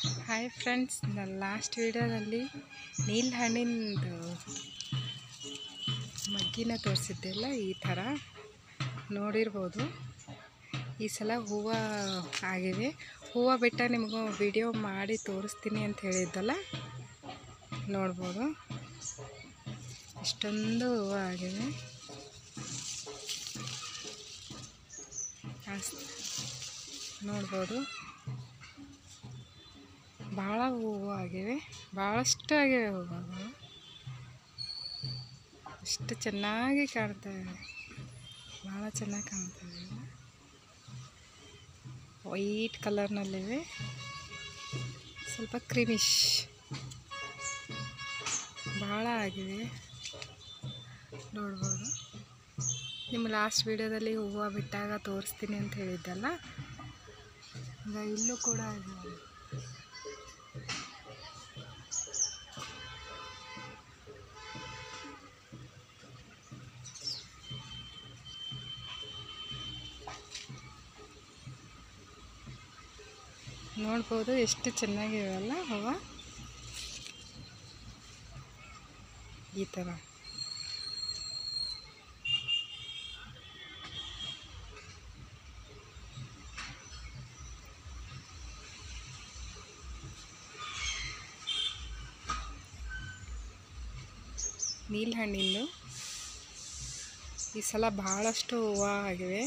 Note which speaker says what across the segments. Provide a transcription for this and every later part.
Speaker 1: Hi friends, ನಾನು last ವಿಡಿಯೋದಲ್ಲಿ ನೀಲ್ ಹಣ್ಣಿಂದು ಮಗ್ಗಿನ ತೋರಿಸಿದ್ದೆಲ್ಲ ಈ ಥರ ನೋಡಿರ್ಬೋದು. ಈ ಸಲ ಹೂವು ಆಗಿವೆ. ಹೂವು ಬಿಟ್ಟ ನಿಮಗೂ ವಿಡಿಯೋ ಮಾಡಿ ತೋರಿಸ್ತೀನಿ ಅಂತ ಹೇಳಿದ್ದಲ್ಲ, ನೋಡ್ಬೋದು. ಇಷ್ಟೊಂದು ಹೂವು ಆಗಿವೆ. ನೋಡ್ಬೋದು, ಭಾಳ ಹೂವು ಆಗಿವೆ, ಭಾಳಷ್ಟು ಆಗಿವೆ ಹೂವುಗಳು. ಎಷ್ಟು ಚೆನ್ನಾಗಿ ಕಾಣ್ತವೆ, ಭಾಳ ಚೆನ್ನಾಗಿ ಕಾಣ್ತವೆ. ವೈಟ್ ಕಲರ್ನಲ್ಲಿವೆ, ಸ್ವಲ್ಪ ಕ್ರೀಮಿಶ್, ಭಾಳ ಆಗಿವೆ. ನೋಡ್ಬೋದು, ನಿಮ್ಮ ಲಾಸ್ಟ್ ವಿಡಿಯೋದಲ್ಲಿ ಹೂವು ಬಿಟ್ಟಾಗ ತೋರಿಸ್ತೀನಿ ಅಂತ ಹೇಳಿದ್ದಲ್ಲ, ಇಲ್ಲೂ ಕೂಡ ಇದೆ. ನೋಡ್ಬೋದು ಎಷ್ಟು ಚೆನ್ನಾಗಿವೆ ಅಲ್ಲ ಹೂವು. ಈ ಥರ ನೀಲ್ ಹಣ್ಣಿಂದು ಈ ಸಲ ಭಾಳಷ್ಟು ಹೂವು ಆಗಿವೆ.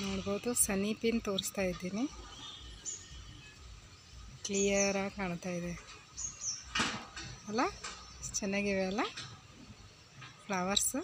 Speaker 1: ನೋಡ್ಬೋದು, ಸನೀಪಿನ ತೋರಿಸ್ತಾ ಇದ್ದೀನಿ. ಕ್ಲಿಯರಾಗಿ ಕಾಣ್ತಾ ಇದೆ ಅಲ್ಲ, ಚೆನ್ನಾಗಿವೆ ಅಲ್ಲ ಫ್ಲವರ್ಸು.